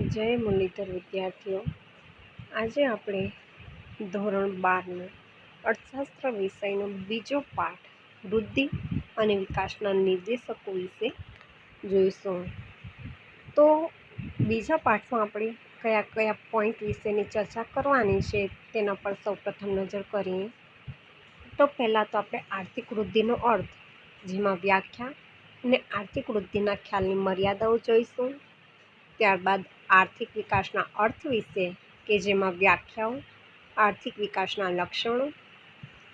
જય મુરલીધર વિદ્યાર્થીઓ, આજે આપણે ધોરણ 12નો અર્થશાસ્ત્ર વિષયનો બીજો પાઠ વૃદ્ધિ અને વિકાસના નિર્દેશકો વિશે જોઈશું. તો બીજા પાઠમાં આપણે કયા કયા પોઈન્ટ વિશેની ચર્ચા કરવાની છે તેના પર સૌપ્રથમ નજર કરીએ. તો પહેલાં તો આપણે આર્થિક વૃદ્ધિનો અર્થ, જેમાં વ્યાખ્યા અને આર્થિક વૃદ્ધિના ખ્યાલની મર્યાદાઓ જોઈશું. ત્યારબાદ આર્થિક વિકાસના અર્થ વિશે, કે જેમાં વ્યાખ્યાઓ, આર્થિક વિકાસના લક્ષણો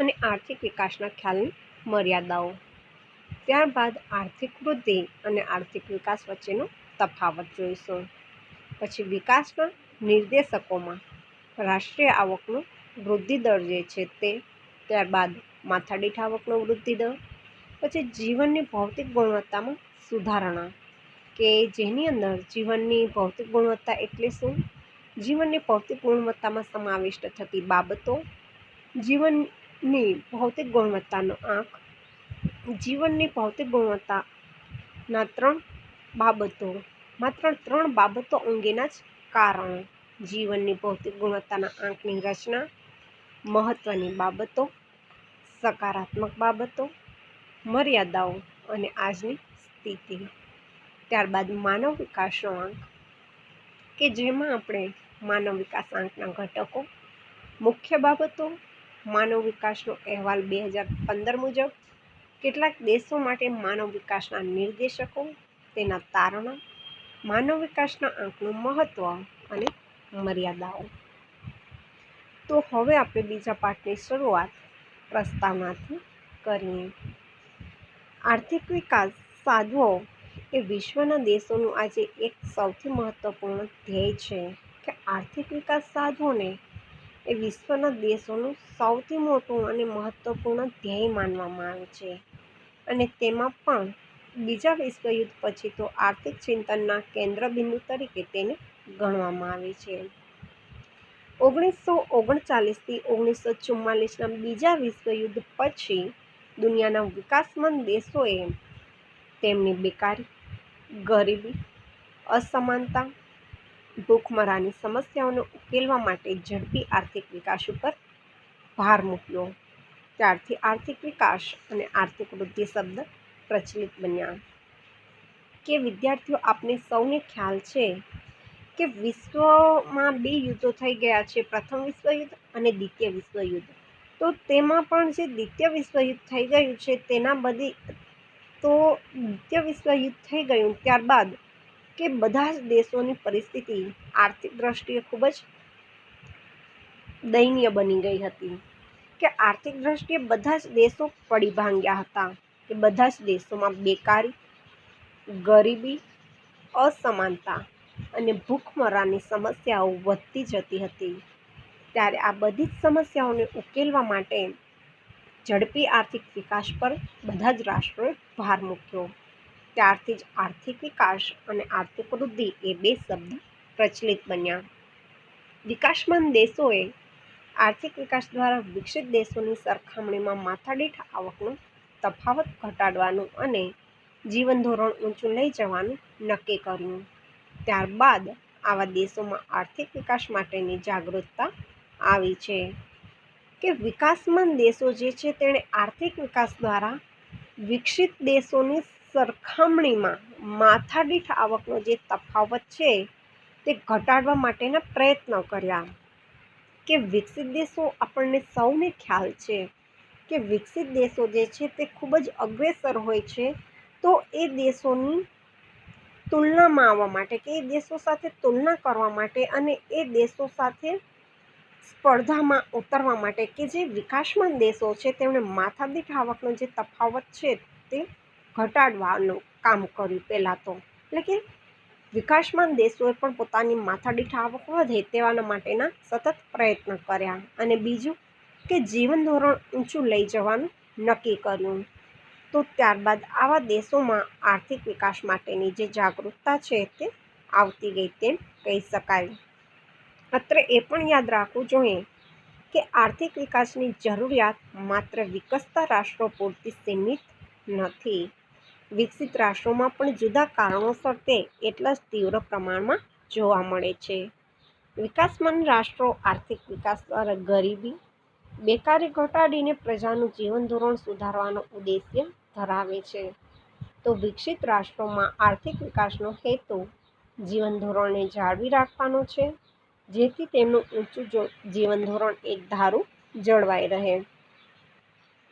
અને આર્થિક વિકાસના ખ્યાલની મર્યાદાઓ. ત્યારબાદ આર્થિક વૃદ્ધિ અને આર્થિક વિકાસ વચ્ચેનો તફાવત જોઈશું. પછી વિકાસના નિર્દેશકોમાં રાષ્ટ્રીય આવકનો વૃદ્ધિ દર જે છે તે, ત્યારબાદ માથાદીઠ આવકનો વૃદ્ધિ દર, પછી જીવનની ભૌતિક ગુણવત્તામાં સુધારણા, કે જેની અંદર જીવનની ભૌતિક ગુણવત્તા એટલે શું, જીવનની ભૌતિક ગુણવત્તામાં સમાવિષ્ટ થતી બાબતો, જીવનની ભૌતિક ગુણવત્તાનો આંક, જીવનની ભૌતિક ગુણવત્તાના માત્ર ત્રણ બાબતો અંગેના જ કારણો, જીવનની ભૌતિક ગુણવત્તાના આંકની રચના, મહત્વની બાબતો, સકારાત્મક બાબતો, મર્યાદાઓ અને આજની સ્થિતિ. ત્યારબાદ માનવ વિકાસનો આંક, કે જેમાં આપણે માનવ વિકાસ આંકના ઘટકો, મુખ્ય બાબતો, માનવ વિકાસનો અહેવાલ 2015 મુજબ, કેટલાક દેશો માટે માનવ વિકાસના નિર્દેશકો, તેના તારણો, માનવ વિકાસના આંકનું મહત્વ અને મર્યાદાઓ. તો હવે આપણે બીજા પાઠની શરૂઆત પ્રસ્તાવનાથી કરીએ. આર્થિક વિકાસ સાધવો એ વિશ્વના દેશોનું આજે એક સૌથી મહત્વપૂર્ણ ધ્યેય છે. કે આર્થિક વિકાસ સાધવોને એ વિશ્વના દેશોનું સૌથી મોટું અને મહત્વપૂર્ણ ધ્યેય માનવામાં આવે છે. અને તેમાં પણ બીજા વિશ્વયુદ્ધ પછી તો આર્થિક ચિંતનના કેન્દ્રબિંદુ તરીકે તેને ગણવામાં આવે છે. 1939થી 1944ના બીજા વિશ્વયુદ્ધ પછી દુનિયાના વિકાસમંદ દેશોએ તેમની બેકારી, ગરીબી, અસમાનતા, ભૂખમરાની સમસ્યાઓને ઉકેલવા માટે ઝડપી આર્થિક વિકાસ ઉપર ભાર મૂક્યો. ત્યારથી આર્થિક વિકાસ અને આર્થિક વૃદ્ધિ શબ્દ પ્રચલિત બન્યા. કે વિદ્યાર્થીઓ, આપને સૌને ખ્યાલ છે કે વિશ્વમાં 2 યુદ્ધો થઈ ગયા છે, પ્રથમ વિશ્વયુદ્ધ અને દ્વિતીય વિશ્વયુદ્ધ. તો તેમાં પણ જે દ્વિતીય વિશ્વયુદ્ધ થઈ ગયું છે દ્વિતીય વિશ્વયુદ્ધ થઈ ગયું ત્યારબાદ કે બધા જ દેશોની પરિસ્થિતિ આર્થિક દ્રષ્ટિએ ખૂબ જ દયનીય બની ગઈ હતી. કે આર્થિક દ્રષ્ટિએ બધા જ દેશો પડી ભાંગ્યા હતા. કે બધા જ દેશોમાં બેકારી, ગરીબી, અસમાનતા અને ભૂખમરાની સમસ્યાઓ વધતી જતી હતી. ત્યારે આ બધી જ સમસ્યાઓને ઉકેલવા માટે ઝડપી આર્થિક વિકાસ પર બધા જ રાષ્ટ્રોએ ભાર મૂક્યો. ત્યારથી જ આર્થિક વિકાસ અને આર્થિક વૃદ્ધિ એ 2 શબ્દ પ્રચલિત બન્યા. વિકાસમંદ દેશોએ આર્થિક વિકાસ દ્વારા વિકસિત દેશોની સરખામણીમાં માથાદીઠ આવકનો તફાવત ઘટાડવાનું અને જીવન ધોરણ ઊંચું લઈ જવાનું નક્કી કર્યું. ત્યારબાદ આવા દેશોમાં આર્થિક વિકાસ માટેની જાગૃતતા આવી છે. કે વિકાસમંદ દેશો જે છે તેણે આર્થિક વિકાસ દ્વારા વિકસિત દેશોની સરખામણીમાં માથાદીઠ આવકનો જે તફાવત છે તે ઘટાડવા માટેના પ્રયત્નો કર્યા. કે વિકસિત દેશો, આપણને સૌને ખ્યાલ છે કે વિકસિત દેશો જે છે તે ખૂબ જ અગ્રેસર હોય છે. તો એ દેશોની તુલનામાં આવવા માટે, કે એ દેશો સાથે તુલના કરવા માટે અને એ દેશો સાથે સ્પર્ધામાં ઉતરવા માટે, કે જે વિકાસમંદ દેશો છે તેમણે માથાદીઠ આવકનો જે તફાવત છે તે ઘટાડવાનું કામ કર્યું પહેલાં તો. એટલે કે વિકાસમંદ દેશોએ પણ પોતાની માથાદીઠ આવક વધે તેવાના માટેના સતત પ્રયત્ન કર્યા. અને બીજું કે જીવન ધોરણ ઊંચું લઈ જવાનું નક્કી કર્યું. તો ત્યારબાદ આવા દેશોમાં આર્થિક વિકાસ માટેની જે જાગૃતતા છે તે આવતી ગઈ તેમ કહી શકાય. અત્રે એ પણ યાદ રાખવું જોઈએ કે આર્થિક વિકાસની જરૂરિયાત માત્ર વિકસતા રાષ્ટ્રો પૂરતી સીમિત નથી. વિકસિત રાષ્ટ્રોમાં પણ જુદા કારણોસર તે એટલા જ તીવ્ર પ્રમાણમાં જોવા મળે છે. વિકાસમાન રાષ્ટ્રો આર્થિક વિકાસ દ્વારા ગરીબી, બેકારી ઘટાડીને પ્રજાનું જીવન ધોરણ સુધારવાનો ઉદ્દેશ્ય ધરાવે છે. તો વિકસિત રાષ્ટ્રોમાં આર્થિક વિકાસનો હેતુ જીવન ધોરણને જાળવી રાખવાનો છે, જેથી તેમનું ઊંચું જીવન ધોરણ એકધારું જળવાઈ રહે.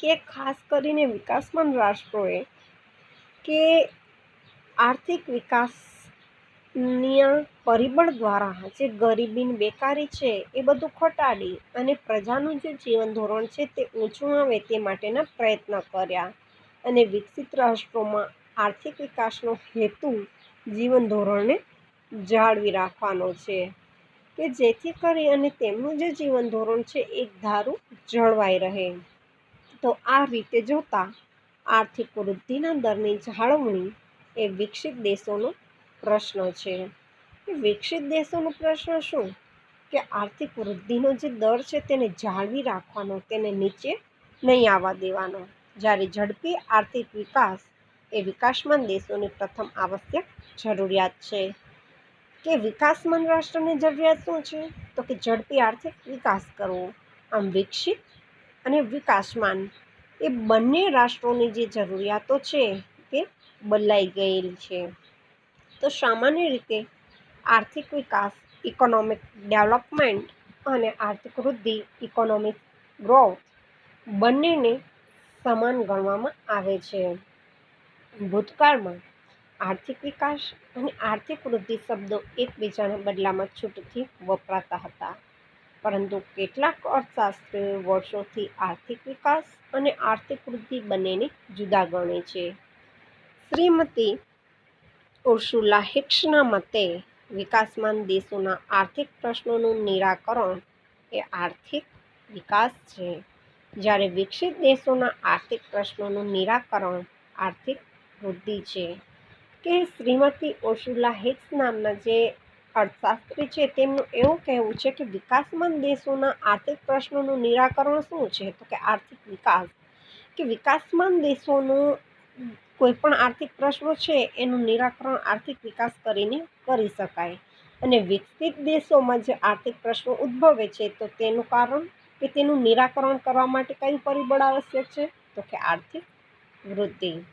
કે ખાસ કરીને વિકાસમાન રાષ્ટ્રોએ કે આર્થિક વિકાસના પરિબળ દ્વારા જે ગરીબી, બેકારી છે એ બધું ઘટાડી અને પ્રજાનું જે જીવન ધોરણ છે તે ઊંચું આવે તે માટેના પ્રયત્ન કર્યા. અને વિકસિત રાષ્ટ્રોમાં આર્થિક વિકાસનો હેતુ જીવન ધોરણને જાળવી રાખવાનો છે, કે જેથી કરી અને તેમનું જે જીવન ધોરણ છે એકધારું જળવાઈ રહે. તો આ રીતે જોતા આર્થિક વૃદ્ધિના દરની જાળવણી એ વિકસિત દેશોનો પ્રશ્ન છે. વિકસિત દેશોનો પ્રશ્ન શું? કે આર્થિક વૃદ્ધિનો જે દર છે તેને જાળવી રાખવાનો, તેને નીચે નહીં આવવા દેવાનો. જ્યારે ઝડપી આર્થિક વિકાસ એ વિકાસમાન દેશોની પ્રથમ આવશ્યક જરૂરિયાત છે. કે વિકાસમાન રાષ્ટ્રની જરૂરિયાત શું છે? તો કે ઝડપી આર્થિક વિકાસ કરવો. આમ વિકસિત અને વિકાસમાન એ બંને રાષ્ટ્રોની જે જરૂરિયાતો છે તે બદલાઈ ગયેલી છે. તો સામાન્ય રીતે આર્થિક વિકાસ ઇકોનોમિક ડેવલપમેન્ટ અને આર્થિક વૃદ્ધિ ઇકોનોમિક ગ્રોથ બંનેને સમાન ગણવામાં આવે છે. ભૂતકાળમાં આર્થિક વિકાસ અને આર્થિક વૃદ્ધિ શબ્દો એકબીજાના બદલામાં છૂટથી વપરાતા હતા, પરંતુ કેટલાક અર્થશાસ્ત્રીઓ વર્ષોથી આર્થિક વિકાસ અને આર્થિક વૃદ્ધિ બંનેને જુદા ગણે છે. શ્રીમતી ઉર્સુલા હિક્સના મતે વિકાસમાન દેશોના આર્થિક પ્રશ્નોનું નિરાકરણ એ આર્થિક વિકાસ છે, જ્યારે વિકસિત દેશોના આર્થિક પ્રશ્નોનું નિરાકરણ આર્થિક વૃદ્ધિ છે. કે શ્રીમતી ઉર્સુલા હિક્સ નામના જે અર્થશાસ્ત્રી છે તેમનું એવું કહેવું છે કે વિકાસમાન દેશોના આર્થિક પ્રશ્નોનું નિરાકરણ શું છે? તો કે આર્થિક વિકાસ. કે વિકાસમાન દેશોનું કોઈ પણ આર્થિક પ્રશ્નો છે એનું નિરાકરણ આર્થિક વિકાસ કરીને કરી શકાય. અને વિકસિત દેશોમાં જે આર્થિક પ્રશ્નો ઉદ્ભવે છે તો તેનું કારણ કે તેનું નિરાકરણ કરવા માટે કયું પરિબળ આવશ્યક છે? તો કે આર્થિક વૃદ્ધિ.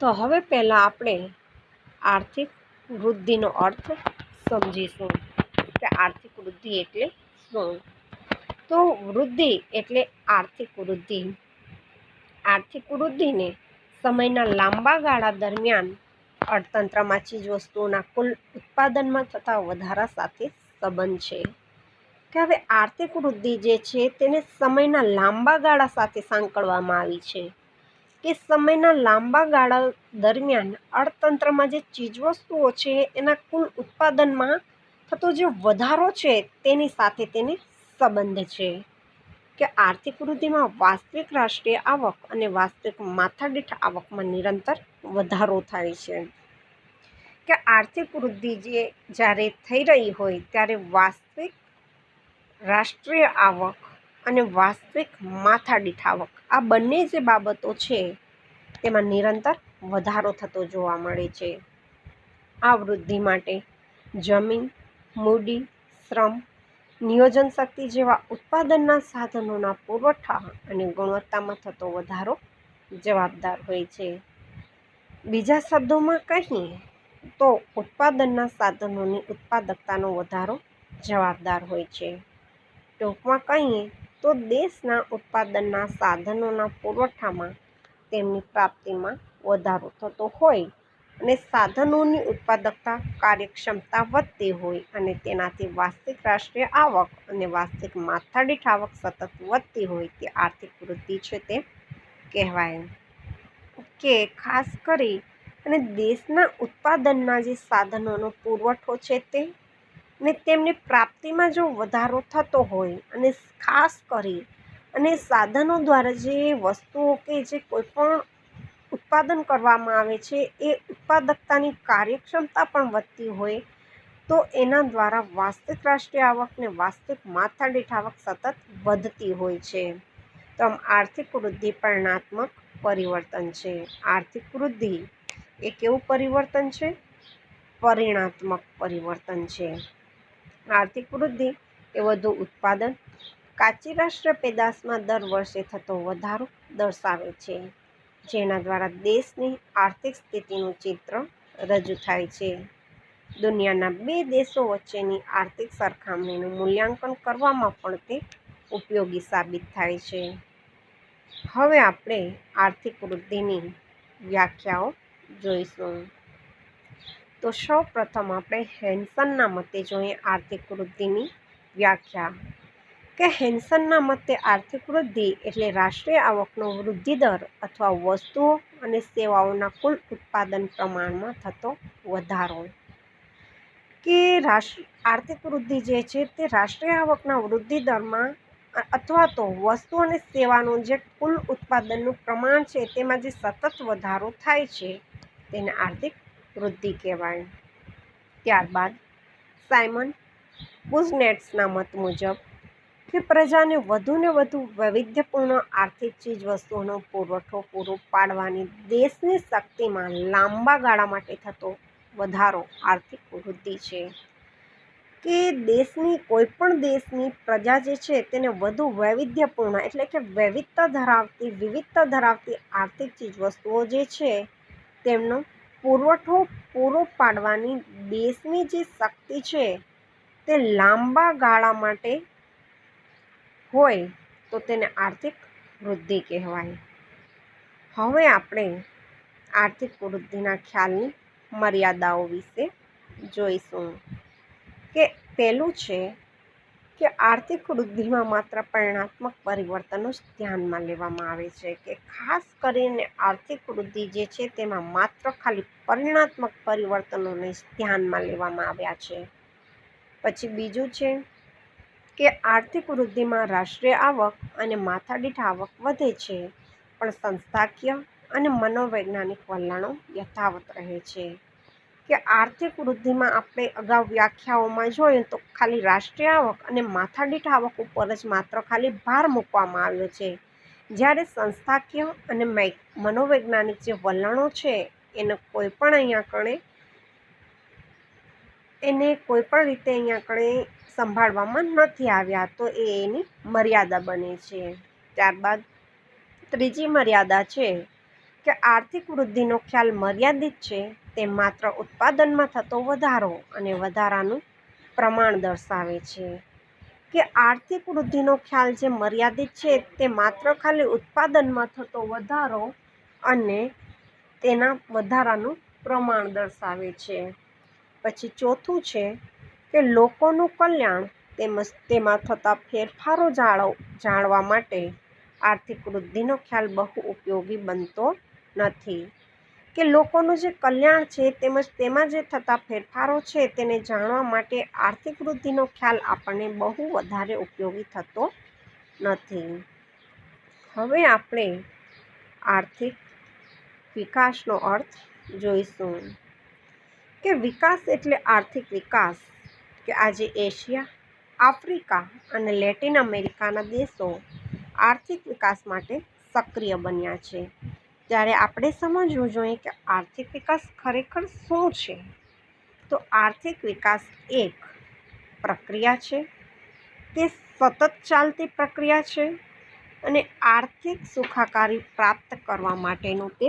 તો હવે પહેલા આપણે આર્થિક વૃદ્ધિનો અર્થ સમજીશું કે આર્થિક વૃદ્ધિ એટલે શું. તો વૃદ્ધિ એટલે આર્થિક વૃદ્ધિ. આર્થિક વૃદ્ધિને સમયના લાંબા ગાળા દરમિયાન અર્થતંત્રમાં ચીજવસ્તુઓના કુલ ઉત્પાદનમાં થતા વધારા સાથે સંબંધ છે. કે હવે આર્થિક વૃદ્ધિ જે છે તેને સમયના લાંબા ગાળા સાથે સાંકળવામાં આવી છે. કે સમયના લાંબા ગાળા દરમિયાન અર્થતંત્રમાં જે ચીજવસ્તુઓ છે એના કુલ ઉત્પાદનમાં થતો જે વધારો છે તેની સાથે તેને સંબંધ છે. કે આર્થિક વૃદ્ધિમાં વાસ્તવિક રાષ્ટ્રીય આવક અને વાસ્તવિક માથાદીઠ આવકમાં નિરંતર વધારો થાય છે. કે આર્થિક વૃદ્ધિ જે જ્યારે થઈ રહી હોય ત્યારે વાસ્તવિક રાષ્ટ્રીય આવક અને વાસ્તવિક માથાદીઠ આવક આ બંને જે બાબતો છે તેમાં નિરંતર વધારો થતો જોવા મળે છે. આ વૃદ્ધિ માટે જમીન, મૂડી, શ્રમ, નિયોજન શક્તિ જેવા ઉત્પાદનના સાધનોના પુરવઠા અને ગુણવત્તામાં થતો વધારો જવાબદાર હોય છે. બીજા શબ્દોમાં કહીએ તો ઉત્પાદનના સાધનોની ઉત્પાદકતાનો વધારો જવાબદાર હોય છે. ટૂંકમાં કહીએ તો દેશના ઉત્પાદનના સાધનોના પુરવઠામાં તેમની પ્રાપ્તિમાં વધારો થતો હોય અને સાધનોની ઉત્પાદકતા, કાર્યક્ષમતા વધતી હોય અને તેનાથી વાસ્તવિક રાષ્ટ્રીય આવક અને વાસ્તવિક માથાદીઠ આવક સતત વધતી હોય તે આર્થિક વૃદ્ધિ છે તે કહેવાય. કે ખાસ કરી અને દેશના ઉત્પાદનના જે સાધનોનો પુરવઠો છે તે ને તેમની પ્રાપ્તિમાં જો વધારો થતો હોય અને ખાસ કરી અને સાધનો દ્વારા જે વસ્તુઓ કે જે કોઈ પણ ઉત્પાદન કરવામાં આવે છે એ ઉત્પાદકતાની કાર્યક્ષમતા પણ વધતી હોય તો એના દ્વારા વાસ્તવિક રાષ્ટ્રીય આવક ને વાસ્તવિક માથાદીઠ આવક સતત વધતી હોય છે. તો આમ આર્થિક વૃદ્ધિ પરિણાત્મક પરિવર્તન છે. આર્થિક વૃદ્ધિ એ કેવું પરિવર્તન છે? પરિણાત્મક પરિવર્તન છે. આર્થિક વૃદ્ધિ એ વધુ ઉત્પાદન, કાચી રાષ્ટ્ર પેદાશમાં દર વર્ષે થતો વધારો દર્શાવે છે, જેના દ્વારા દેશની આર્થિક સ્થિતિનું ચિત્ર રજૂ થાય છે. દુનિયાના બે દેશો વચ્ચેની આર્થિક સરખામણીનું મૂલ્યાંકન કરવામાં પણ તે ઉપયોગી સાબિત થાય છે. હવે આપણે આર્થિક વૃદ્ધિની વ્યાખ્યાઓ જોઈશું. તો સૌ પ્રથમ આપણે હેન્સનના મતે જોઈએ આર્થિક વૃદ્ધિની વ્યાખ્યા. કે હેન્સનના મતે આર્થિક વૃદ્ધિ એટલે રાષ્ટ્રીય આવકનો વૃદ્ધિ દર અથવા વસ્તુઓ અને સેવાઓના કુલ ઉત્પાદન પ્રમાણમાં થતો વધારો. કે આર્થિક વૃદ્ધિ જે છે તે રાષ્ટ્રીય આવકના વૃદ્ધિ દરમાં અથવા તો વસ્તુ અને સેવાનું જે કુલ ઉત્પાદનનું પ્રમાણ છે તેમાં જે સતત વધારો થાય છે તેને આર્થિક વૃદ્ધિ કહેવાય. ત્યારબાદ સાયમન બુઝનેટ્સના મત મુજબ કે પ્રજાને વધુને વધુ વૈવિધ્યપૂર્ણ આર્થિક ચીજવસ્તુઓનો પુરવઠો પૂરો પાડવાની દેશની શક્તિમાં લાંબા ગાળા માટે થતો વધારો આર્થિક વૃદ્ધિ છે. કે કોઈપણ દેશની પ્રજા જે છે તેને વધુ વૈવિધ્યપૂર્ણ એટલે કે વિવિધતા ધરાવતી આર્થિક ચીજવસ્તુઓ જે છે તેમનો પુરવઠો પૂરો પાડવાની દેશની જે શક્તિ છે તે લાંબા ગાળા માટે હોય તો તેને આર્થિક વૃદ્ધિ કહેવાય. હવે આપણે આર્થિક વૃદ્ધિના ખ્યાલની મર્યાદાઓ વિશે જોઈશું. કે પહેલું છે કે આર્થિક વૃદ્ધિમાં માત્ર પરિણાત્મક પરિવર્તનો જ ધ્યાનમાં લેવામાં આવે છે. કે ખાસ કરીને આર્થિક વૃદ્ધિ જે છે તેમાં માત્ર ખાલી પરિણાત્મક પરિવર્તનોને જ ધ્યાનમાં લેવામાં આવ્યા છે. પછી બીજું છે કે આર્થિક વૃદ્ધિમાં રાષ્ટ્રીય આવક અને માથાદીઠ આવક વધે છે, પણ સંસ્થાકીય અને મનોવૈજ્ઞાનિક વલણો યથાવત રહે છે. કે આર્થિક વૃદ્ધિમાં આપણે અગાઉ વ્યાખ્યાઓમાં જોયું તો ખાલી રાષ્ટ્રીય આવક અને માથાદીઠ આવક ઉપર જ માત્ર ખાલી ભાર મૂકવામાં આવ્યો છે, જ્યારે સંસ્થાકીય અને મનોવૈજ્ઞાનિક જે વલણો છે એને કોઈ પણ રીતે અહીંયા કણે સંભાળવામાં નથી આવ્યા, તો એની મર્યાદા બને છે. ત્યારબાદ ત્રીજી મર્યાદા છે કે આર્થિક વૃદ્ધિનો ખ્યાલ મર્યાદિત છે, તે માત્ર ઉત્પાદનમાં થતો વધારો અને વધારાનું પ્રમાણ દર્શાવે છે. કે આર્થિક વૃદ્ધિનો ખ્યાલ જે મર્યાદિત છે તે માત્ર ખાલી ઉત્પાદનમાં થતો વધારો અને તેના વધારાનું પ્રમાણ દર્શાવે છે. પછી ચોથું છે કે લોકોનું કલ્યાણ તેમજ તેમાં થતા ફેરફારો જાણવા માટે આર્થિક વૃદ્ધિનો ખ્યાલ બહુ ઉપયોગી બનતો નથી. કે લોકોનું જે કલ્યાણ છે તેમજ તેમાં જે થતા ફેરફારો છે તેને જાણવા માટે આર્થિક વૃદ્ધિનો ખ્યાલ આપણને બહુ વધારે ઉપયોગી થતો નથી. હવે આપણે આર્થિક વિકાસનો અર્થ જોઈશું. કે વિકાસ એટલે આર્થિક વિકાસ. કે આજે એશિયા, આફ્રિકા અને લેટિન અમેરિકાના દેશો આર્થિક વિકાસ માટે સક્રિય બન્યા છે. ત્યારે આપણે સમજવું જોઈએ કે આર્થિક વિકાસ ખરેખર શું છે. તો આર્થિક વિકાસ એક પ્રક્રિયા છે, તે સતત ચાલતી પ્રક્રિયા છે અને આર્થિક સુખાકારી પ્રાપ્ત કરવા માટેનું તે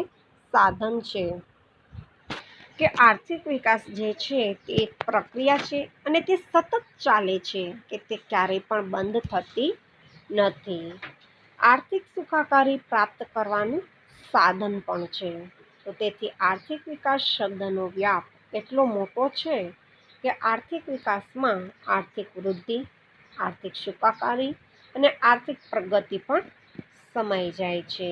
સાધન છે. કે આર્થિક વિકાસ જે છે તે એક પ્રક્રિયા છે અને તે સતત ચાલે છે, કે તે ક્યારેય પણ બંધ થતી નથી. આર્થિક સુખાકારી પ્રાપ્ત કરવાનું સાધન પણ છે. તો તેથી આર્થિક વિકાસ શબ્દનો વ્યાપ એટલો મોટો છે કે આર્થિક વિકાસમાં આર્થિક વૃદ્ધિ, આર્થિક સુખાકારી અને આર્થિક પ્રગતિ પણ સમાઈ જાય છે.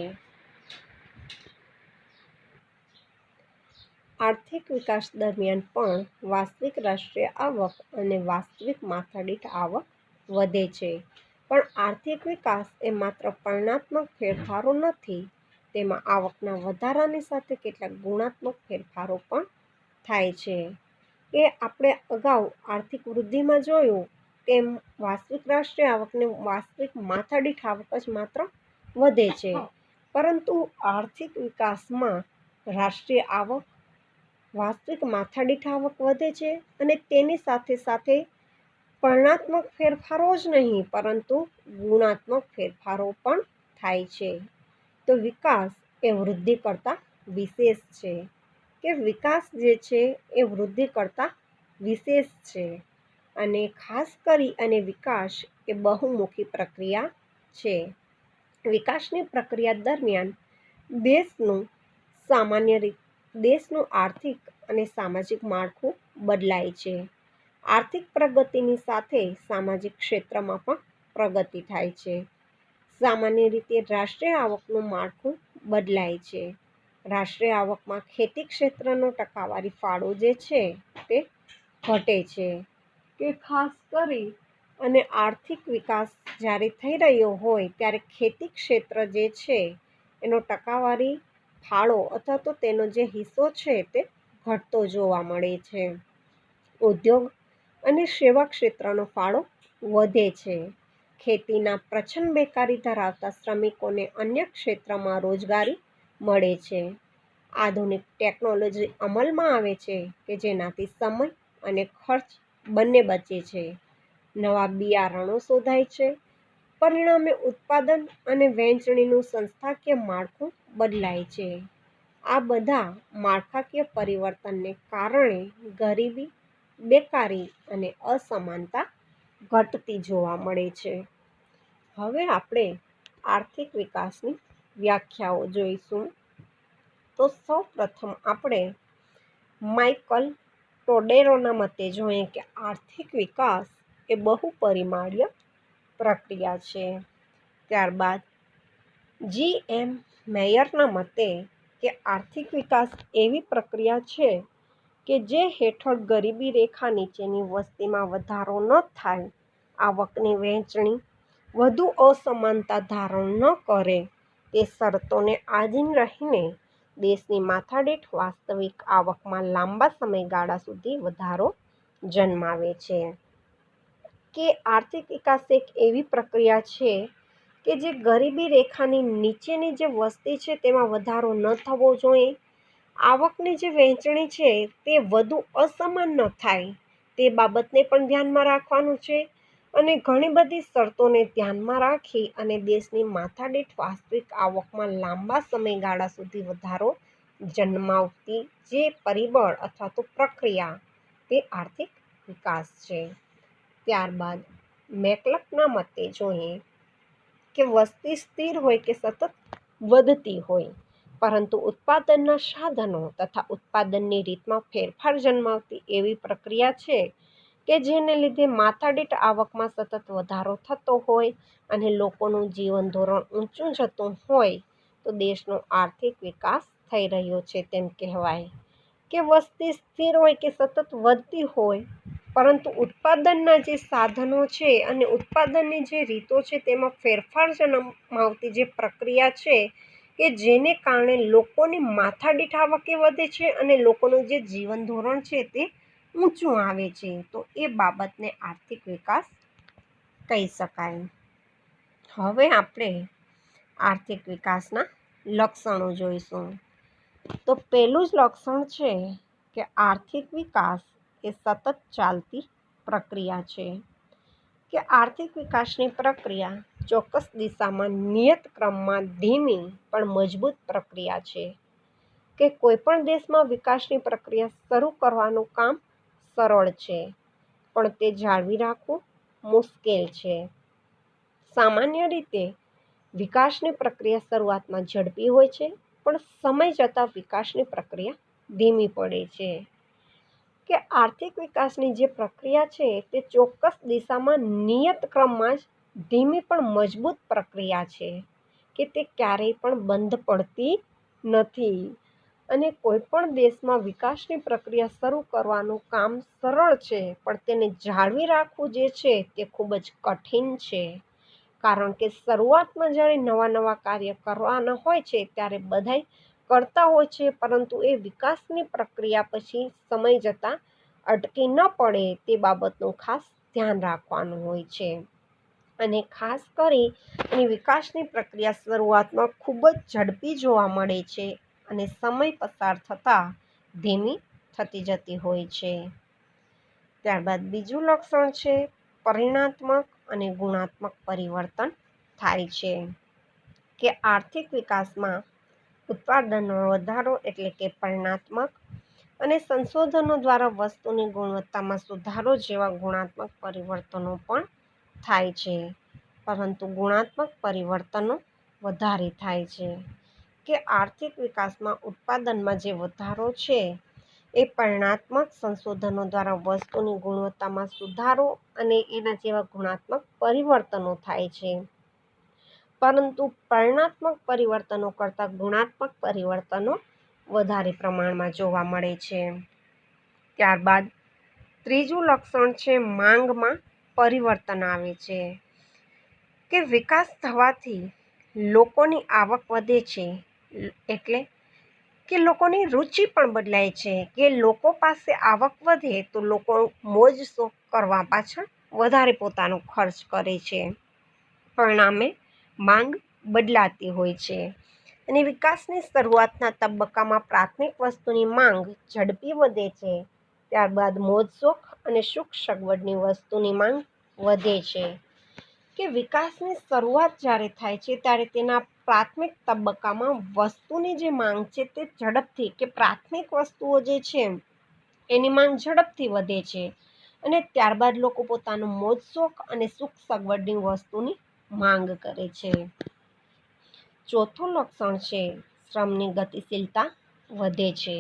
આર્થિક વિકાસ દરમિયાન પણ વાસ્તવિક રાષ્ટ્રીય આવક અને વાસ્તવિક માથાદીઠ આવક વધે છે. પણ આર્થિક વિકાસ એ માત્ર પરિમાણાત્મક ફેરફારો નથી, તેમાં આવકના વધારાની સાથે કેટલાક ગુણાત્મક ફેરફારો પણ થાય છે. કે આપણે અગાઉ આર્થિક વૃદ્ધિમાં જોયું તેમ વાસ્તવિક રાષ્ટ્રીય આવક અને વાસ્તવિક માથાદીઠ આવક જ માત્ર વધે છે, પરંતુ આર્થિક વિકાસમાં રાષ્ટ્રીય આવક, વાસ્તવિક માથાદીઠ આવક વધે છે અને તેની સાથે સાથે વર્ણાત્મક ફેરફારો જ નહીં પરંતુ ગુણાત્મક ફેરફારો પણ થાય છે. તો વિકાસ એ વૃદ્ધિ કરતાં વિશેષ છે કે વિકાસ જે છે એ વૃદ્ધિ કરતાં વિશેષ છે અને ખાસ કરી અને વિકાસ એ બહુમુખી પ્રક્રિયા છે. વિકાસની પ્રક્રિયા દરમિયાન દેશનું દેશનું આર્થિક અને સામાજિક માળખું બદલાય છે. આર્થિક પ્રગતિની સાથે સામાજિક ક્ષેત્રમાં પણ પ્રગતિ થાય છે. સામાન્ય રીતે રાષ્ટ્રીય આવકનું માળખું બદલાય છે. રાષ્ટ્રીય આવકમાં ખેતી ક્ષેત્રનો ટકાવારી ફાળો જે છે તે ઘટે છે કે ખાસ કરી અને આર્થિક વિકાસ જ્યારે થઈ રહ્યો હોય ત્યારે ખેતી ક્ષેત્ર જે છે એનો ટકાવારી ફાળો અથવા તો તેનો જે હિસ્સો છે તે ઘટતો જોવા મળે છે. ઉદ્યોગ અને સેવા ક્ષેત્રનો ફાળો વધે છે. ખેતીના પ્રચંડ બેકારી ધરાવતા શ્રમિકોને અન્ય ક્ષેત્રમાં રોજગારી મળે છે. આધુનિક ટેકનોલોજી અમલમાં આવે છે કે જેનાથી સમય અને ખર્ચ બંને બચે છે. નવા બિયારણો શોધાય છે. પરિણામે ઉત્પાદન અને વહેંચણીનું સંસ્થાકીય માળખું બદલાય છે. આ બધા માળખાકીય પરિવર્તનને કારણે ગરીબી, બેકારી અને અસમાનતા ઘટતી જોવા મળે છે. હવે આપણે આર્થિક વિકાસની વ્યાખ્યાઓ જોઈશું. તો સૌપ્રથમ આપણે માઇકલ ટોડેરોના મતે જોઈએ કે આર્થિક વિકાસ એ બહુપરિમાણીય પ્રક્રિયા છે. ત્યારબાદ G.M. મેયરના મતે કે આર્થિક વિકાસ એવી પ્રક્રિયા છે કે જે હેઠળ ગરીબી રેખા નીચેની વસ્તીમાં વધારો ન થાય, આવકની વહેંચણી વધુ અસમાનતા ધારણ ન કરે તે શરતોને આધીન રહીને દેશની માથાદીઠ વાસ્તવિક આવકમાં લાંબા સમયગાળા સુધી વધારો જન્માવે છે. કે આર્થિક વિકાસ એક એવી પ્રક્રિયા છે કે જે ગરીબી રેખાની નીચેની જે વસ્તી છે તેમાં વધારો ન થવો જોઈએ, આવકની જે વહેંચણી છે તે વધુ અસમાન ન થાય તે બાબતને પણ ધ્યાનમાં રાખવાનું છે અને ઘણી બધી શરતોને ધ્યાનમાં રાખી અને દેશની માથાદીઠ વાસ્તવિક આવકમાં લાંબા સમયગાળા સુધી વધારો જન્માવતી જે પરિબળ અથવા તો પ્રક્રિયા તે આર્થિક વિકાસ છે. ત્યારબાદ મેકલકના મતે જોઈએ કે વસ્તી સ્થિર હોય કે સતત વધતી હોય પરંતુ ઉત્પાદનના સાધનો તથા ઉત્પાદનની રીતમાં ફેરફાર જન્માવતી એવી પ્રક્રિયા છે કે જેને લીધે માથાદીઠ આવકમાં સતત વધારો થતો હોય અને લોકોનું જીવન ધોરણ ઊંચું જતું હોય તો દેશનો આર્થિક વિકાસ થઈ રહ્યો છે તેમ કહેવાય. કે વસ્તી સ્થિર હોય કે સતત વધતી હોય પરંતુ ઉત્પાદનના જે સાધનો છે અને ઉત્પાદનની જે રીતો છે તેમાં ફેરફાર જન્માવતી જે પ્રક્રિયા છે કે જેને કારણે લોકોની માથાદીઠ આવકે વધે છે અને લોકોનું જે જીવન ધોરણ છે તે ઊંચું આવે છે તો એ બાબતને આર્થિક વિકાસ કહી શકાય. હવે આપણે આર્થિક વિકાસના લક્ષણો જોઈશું. તો પહેલું જ લક્ષણ છે કે આર્થિક વિકાસ એ સતત ચાલતી પ્રક્રિયા છે. કે આર્થિક વિકાસની પ્રક્રિયા ચોક્કસ દિશામાં નિયત ક્રમમાં ધીમી પણ મજબૂત પ્રક્રિયા છે. કે કોઈપણ દેશમાં વિકાસની પ્રક્રિયા શરૂ કરવાનું કામ સરળ છે પણ તે જાળવી રાખવું મુશ્કેલ છે. સામાન્ય રીતે વિકાસની પ્રક્રિયા શરૂઆતમાં ઝડપી હોય છે પણ સમય જતાં વિકાસની પ્રક્રિયા ધીમી પડે છે. કે આર્થિક વિકાસની જે પ્રક્રિયા છે તે ચોક્કસ દિશામાં નિયત ક્રમમાં જ ધીમી પણ મજબૂત પ્રક્રિયા છે કે તે ક્યારેય પણ બંધ પડતી નથી અને કોઈપણ દેશમાં વિકાસની પ્રક્રિયા શરૂ કરવાનું કામ સરળ છે પણ તેને જાળવી રાખવું જે છે તે ખૂબ જ કઠિન છે. કારણ કે શરૂઆતમાં જ્યારે નવા કાર્ય કરવાના હોય છે ત્યારે બધાય કરતા હોય છે પરંતુ એ વિકાસની પ્રક્રિયા પછી સમય જતાં અટકી ન પડે તે બાબતનું ખાસ ધ્યાન રાખવાનું હોય છે. અને ખાસ કરી અને વિકાસની પ્રક્રિયા શરૂઆતમાં ખૂબ જ ઝડપી જોવા મળે છે અને સમય પસાર થતાં ધીમી થતી જતી હોય છે. ત્યારબાદ બીજું લક્ષણ છે પરિણાત્મક અને ગુણાત્મક પરિવર્તન થાય છે. કે આર્થિક વિકાસમાં ઉત્પાદનનો વધારો એટલે કે પરિણાત્મક અને સંશોધનો દ્વારા વસ્તુની ગુણવત્તામાં સુધારો જેવા ગુણાત્મક પરિવર્તનો પણ થાય છે. પરંતુ ગુણાત્મક પરિવર્તનો વધારે થાય છે. કે આર્થિક વિકાસમાં ઉત્પાદનમાં જે વધારો છે એ પરિણાત્મક સંશોધનો દ્વારા વસ્તુની ગુણવત્તામાં સુધારો અને એના જેવા ગુણાત્મક પરિવર્તનો થાય છે. પરંતુ પરિણાત્મક પરિવર્તનો કરતાં ગુણાત્મક પરિવર્તનો વધારે પ્રમાણમાં જોવા મળે છે. ત્યારબાદ ત્રીજું લક્ષણ છે માંગમાં પરિવર્તન આવે છે. કે વિકાસ થવાથી લોકોની આવક વધે છે, એટલે કે લોકોની રુચિ પણ બદલાય છે. કે લોકો પાસે આવક વધે તો લોકો મોજ શોખ કરવા પાછળ વધારે પોતાનો ખર્ચ કરે છે. પરિણામે માંગ બદલાતી હોય છે. અને વિકાસની શરૂઆતના તબક્કામાં પ્રાથમિક વસ્તુની માંગ ઝડપી વધે છે. ત્યારબાદ મોજ શોખ અને સુખ સગવડની વસ્તુની માંગ વધે છે. કે વિકાસની શરૂઆત જ્યારે થાય છે ત્યારે તેના પ્રાથમિક તબક્કામાં વસ્તુની જે માંગ છે તે ઝડપથી કે પ્રાથમિક વસ્તુઓ જે છે એની માંગ ઝડપથી વધે છે. અને ત્યારબાદ લોકો પોતાનું મોજ શોખ અને સુખ સગવડની વસ્તુની માંગ કરે છે. ચોથું લક્ષણ છે શ્રમની ગતિશીલતા વધે છે.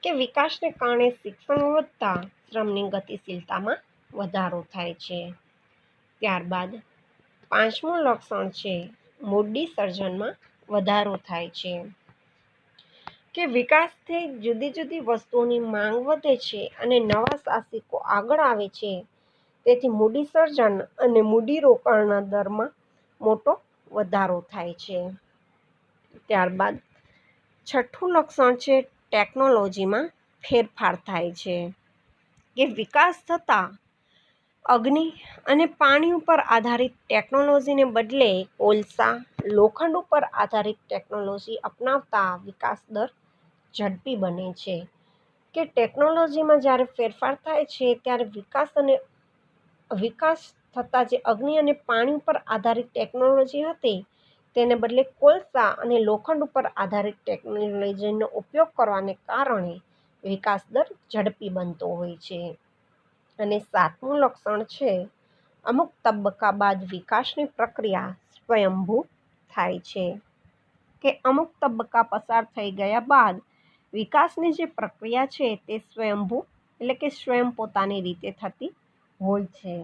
કે વિકાસને કારણે શિક્ષણ વધતા શ્રમની ગતિશીલતામાં વધારો થાય છે. ત્યારબાદ પાંચમું લક્ષણ છે મૂડી સર્જનમાં વધારો થાય છે. કે વિકાસથી જુદી જુદી વસ્તુઓની માંગ વધે છે અને નવા સાહસિકો આગળ આવે છે. તેથી મૂડી સર્જન અને મૂડીરોકાણના દરમાં મોટો વધારો થાય છે. ત્યારબાદ છઠ્ઠું લક્ષણ છે ટેકનોલોજીમાં ફેરફાર થાય છે. કે વિકાસ થતાં અગ્નિ અને પાણી ઉપર આધારિત ટેકનોલોજીને બદલે કોલસા, લોખંડ ઉપર આધારિત ટેકનોલોજી અપનાવતા વિકાસ દર ઝડપી બને છે. કે ટેકનોલોજીમાં જ્યારે ફેરફાર થાય છે ત્યારે વિકાસ થતાં જે અગ્નિ અને પાણી ઉપર આધારિત ટેકનોલોજી હતી તેને બદલે કોલસા અને લોખંડ ઉપર આધારિત ટેકનોલોજીનો ઉપયોગ કરવાને કારણે વિકાસ દર ઝડપી બનતો હોય છે. અને સાતમું લક્ષણ છે અમુક તબક્કા બાદ વિકાસની પ્રક્રિયા સ્વયંભૂ થાય છે. કે અમુક તબક્કા પસાર થઈ ગયા બાદ વિકાસની જે પ્રક્રિયા છે તે સ્વયંભૂ એટલે કે સ્વયં પોતાની રીતે થતી હોય છે.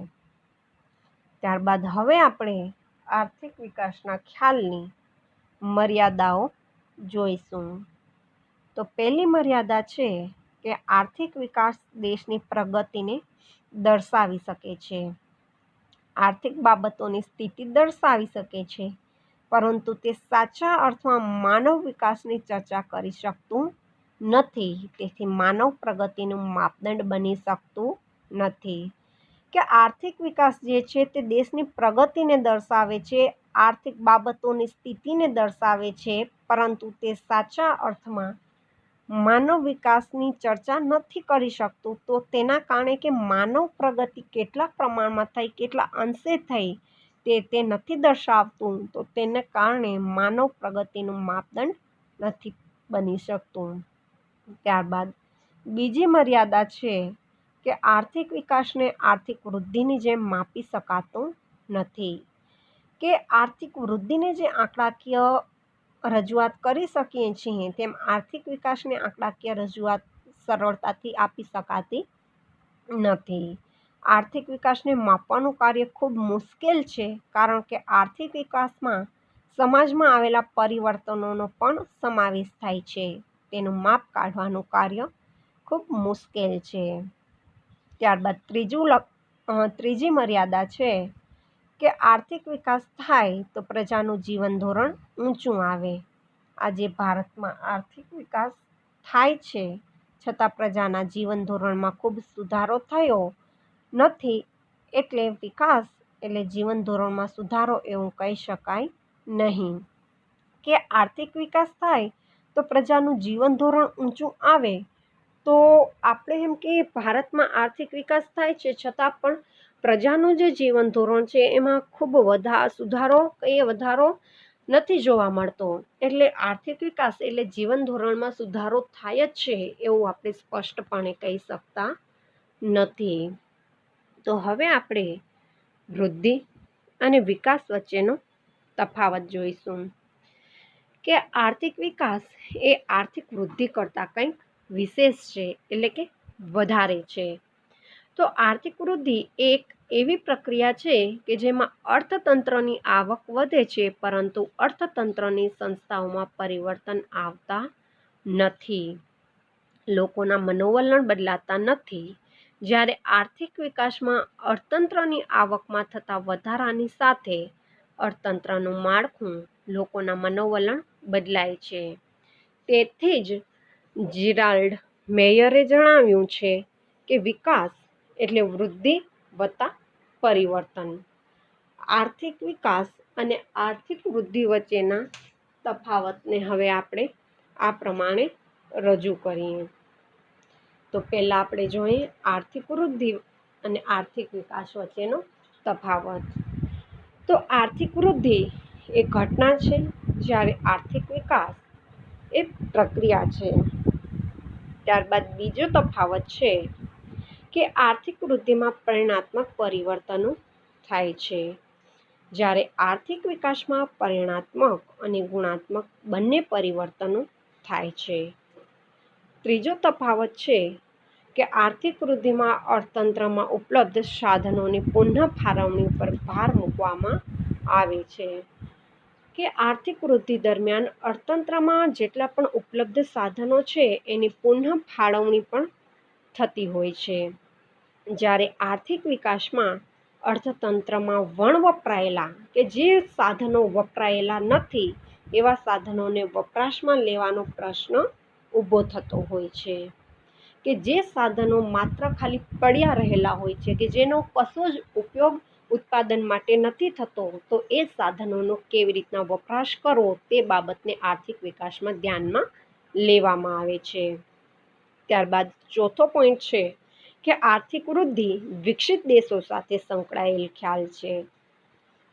ત્યારબાદ હવે આપણે આર્થિક વિકાસના ખ્યાલની મર્યાદાઓ જોઈશું. તો પહેલી મર્યાદા છે કે આર્થિક વિકાસ દેશની પ્રગતિને દર્શાવી શકે છે. આર્થિક બાબતોની સ્થિતિ દર્શાવી શકે છે, પરંતુ તે સાચા અર્થમાં માનવ વિકાસની ચર્ચા કરી શકતું નથી. તેથી માનવ પ્રગતિનું માપદંડ બની શકતું નથી. કે આર્થિક વિકાસ જે છે તે દેશની પ્રગતિને દર્શાવે છે, આર્થિક બાબતોની સ્થિતિને દર્શાવે છે, પરંતુ તે સાચા અર્થમાં માનવ વિકાસની ચર્ચા નથી કરી શકતું. તો તેના કારણે કે માનવ પ્રગતિ કેટલા પ્રમાણમાં થઈ, કેટલા અંશે થઈ તે નથી દર્શાવતું. તો તેને કારણે માનવ પ્રગતિનું માપદંડ નથી બની શકતું. ત્યારબાદ બીજી મર્યાદા છે કે આર્થિક વિકાસને આર્થિક વૃદ્ધિની જેમ માપી શકાતું નથી. કે આર્થિક વૃદ્ધિને જે આંકડાકીય રજૂઆત કરી શકીએ છીએ તેમ આર્થિક વિકાસને આંકડાકીય રજૂઆત સરળતાથી આપી શકાતી નથી. આર્થિક વિકાસને માપવાનું કાર્ય ખૂબ મુશ્કેલ છે, કારણ કે આર્થિક વિકાસમાં સમાજમાં આવેલા પરિવર્તનોનો પણ સમાવેશ થાય છે. તેનું માપ કાઢવાનું કાર્ય ખૂબ મુશ્કેલ છે. ત્યારબાદ ત્રીજી મર્યાદા છે કે આર્થિક વિકાસ થાય તો પ્રજાનું જીવન ધોરણ ઊંચું આવે. આજે ભારતમાં આર્થિક વિકાસ થાય છે છતાં પ્રજાના જીવન ધોરણમાં ખૂબ સુધારો થયો નથી. એટલે વિકાસ એટલે જીવન ધોરણમાં સુધારો એવું કહી શકાય નહીં. કે આર્થિક વિકાસ થાય તો પ્રજાનું જીવન ધોરણ ઊંચું આવે, તો આપણે એમ કે ભારતમાં આર્થિક વિકાસ થાય છે, છતાં પણ પ્રજાનું જે જીવન ધોરણ છે એમાં ખૂબ સુધારો કે વધારો નથી જોવા મળતો. એટલે આર્થિક વિકાસ એટલે જીવન ધોરણમાં સુધારો થાય જ છે એવું આપણે સ્પષ્ટપણે કહી શકતા નથી. તો હવે આપણે વૃદ્ધિ અને વિકાસ વચ્ચેનો તફાવત જોઈશું કે આર્થિક વિકાસ એ આર્થિક વૃદ્ધિ કરતાં કંઈક વિશેષ છે, એટલે કે વધારે છે. તો આર્થિક વૃદ્ધિ એક એવી પ્રક્રિયા છે કે જેમાં અર્થતંત્રની આવક વધે છે, પરંતુ અર્થતંત્રની સંસ્થાઓમાં પરિવર્તન આવતા નથી, લોકોના મનોવલણ બદલાતા નથી. જ્યારે આર્થિક વિકાસમાં અર્થતંત્રની આવકમાં થતા વધારાની સાથે અર્થતંત્રનું માળખું, લોકોના મનોવલણ બદલાય છે. તેથી જ જીરાલ્ડ મેયરે જણાવ્યું છે કે વિકાસ એટલે વૃદ્ધિ વત્તા પરિવર્તન. આર્થિક વિકાસ અને આર્થિક વૃદ્ધિ વચ્ચેના તફાવતને હવે આપણે આ પ્રમાણે રજૂ કરીએ. તો પહેલાં આપણે જોઈએ આર્થિક વૃદ્ધિ અને આર્થિક વિકાસ વચ્ચેનો તફાવત. તો આર્થિક વૃદ્ધિ એ ઘટના છે, જ્યારે આર્થિક વિકાસ એ પ્રક્રિયા છે. ત્યારબાદ બીજો તફાવત છે કે આર્થિક વૃદ્ધિમાં પરિણાત્મક પરિવર્તનો થાય છે, જ્યારે આર્થિક વિકાસમાં પરિણાત્મક અને ગુણાત્મક બંને પરિવર્તનો થાય છે. ત્રીજો તફાવત છે કે આર્થિક વૃદ્ધિમાં અર્થતંત્રમાં ઉપલબ્ધ સાધનોની પુનઃફાળવણી પર ભાર મૂકવામાં આવે છે, કે આર્થિક વૃદ્ધિ દરમિયાન અર્થતંત્રમાં જેટલા પણ ઉપલબ્ધ સાધનો છે એની પુનઃફાળવણી પણ થતી હોય છે. જ્યારે આર્થિક વિકાસમાં અર્થતંત્રમાં વપરાયેલા કે જે સાધનો વપરાયેલા નથી એવા સાધનોને વપરાશમાં લેવાનો પ્રશ્ન ઊભો થતો હોય છે, કે જે સાધનો માત્ર ખાલી પડ્યા રહેલા હોય છે, કે જેનો કશો જ ઉપયોગ ઉત્પાદન માટે નથી થતો, તો એ સાધનોનો કેવી રીતના વપરાશ કરવો તે બાબતને આર્થિક વિકાસમાં ધ્યાનમાં લેવામાં આવે છે. ત્યારબાદ ચોથો પોઈન્ટ છે કે આર્થિક વૃદ્ધિ વિકસિત દેશો સાથે સંકળાયેલ ખ્યાલ છે,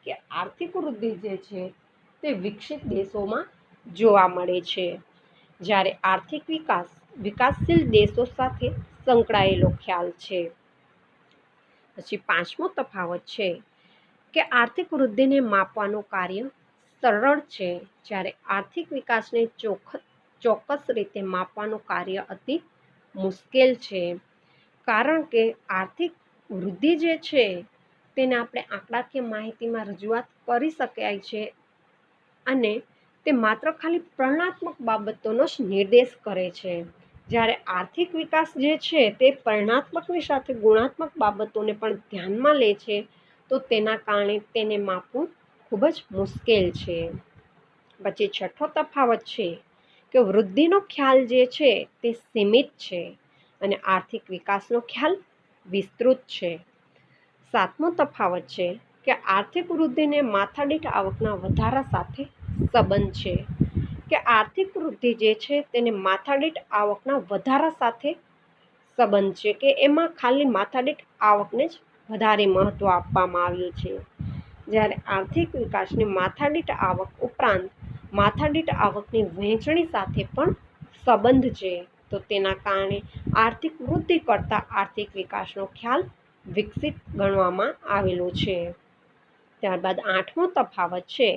કે આર્થિક વૃદ્ધિ જે છે તે વિકસિત દેશોમાં જોવા મળે છે, જ્યારે આર્થિક વિકાસ વિકાસશીલ દેશો સાથે સંકળાયેલો ખ્યાલ છે. પછી પાંચમો તફાવત છે કે આર્થિક વૃદ્ધિને માપવાનું કાર્ય સરળ છે, જ્યારે આર્થિક વિકાસને ચોક્કસ રીતે માપવાનું કાર્ય અતિ મુશ્કેલ છે. કારણ કે આર્થિક વૃદ્ધિ જે છે તેને આપણે આંકડાકીય માહિતીમાં રજૂઆત કરી શકાય છે, અને તે માત્ર ખાલી પરિણાત્મક બાબતોનો જ નિર્દેશ કરે છે, જ્યારે આર્થિક વિકાસ જે છે તે પરિણાત્મકની સાથે ગુણાત્મક બાબતોને પણ ધ્યાનમાં લે છે, તો તેના કારણે તેને માપવું ખૂબ જ મુશ્કેલ છે. પછી છઠ્ઠો તફાવત છે કે વૃદ્ધિનો ખ્યાલ જે છે તે સીમિત છે અને આર્થિક વિકાસનો ખ્યાલ વિસ્તૃત છે. સાતમો તફાવત છે કે આર્થિક વૃદ્ધિને માથાદીઠ આવકના વધારા સાથે સંબંધ છે, કે આર્થિક વૃદ્ધિ જે છે તેને માથાદીઠ આવકના વધારા સાથે સંબંધ છે, કે એમાં ખાલી માથાદીઠ આવકને જ વધારે મહત્ત્વ આપવામાં આવ્યું છે, જ્યારે આર્થિક વિકાસની માથાદીઠ આવક ઉપરાંત માથાદીઠ આવકની વહેંચણી સાથે પણ સંબંધ છે, તો તેના કારણે આર્થિક વૃદ્ધિ કરતાં આર્થિક વિકાસનો ખ્યાલ વિકસિત ગણવામાં આવેલો છે. ત્યારબાદ આઠમો તફાવત છે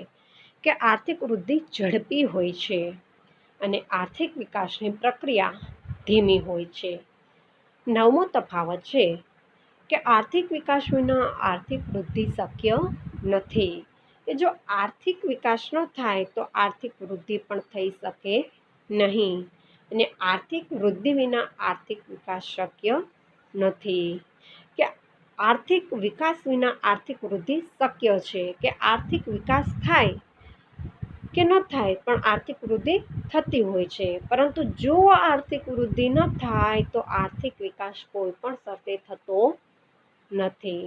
કે આર્થિક વૃદ્ધિ ઝડપી હોય છે અને આર્થિક વિકાસની પ્રક્રિયા ધીમી હોય છે. નવમો તફાવત છે કે આર્થિક વિકાસ વિના આર્થિક વૃદ્ધિ શક્ય નથી, કે જો આર્થિક વિકાસ ન થાય તો આર્થિક વૃદ્ધિ પણ થઈ શકે નહીં, અને આર્થિક વૃદ્ધિ વિના આર્થિક વિકાસ શક્ય નથી, કે આર્થિક વિકાસ વિના આર્થિક વૃદ્ધિ શક્ય છે, કે આર્થિક વિકાસ થાય કે ન થાય પણ આર્થિક વૃદ્ધિ થતી હોય છે, પરંતુ જો આર્થિક વૃદ્ધિ ન થાય તો આર્થિક વિકાસ કોઈ પણ શરતે થતો નથી.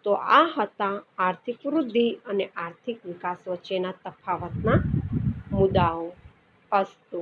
તો આ હતા આર્થિક વૃદ્ધિ અને આર્થિક વિકાસ વચ્ચેના તફાવતના મુદ્દાઓ. અસ્તુ.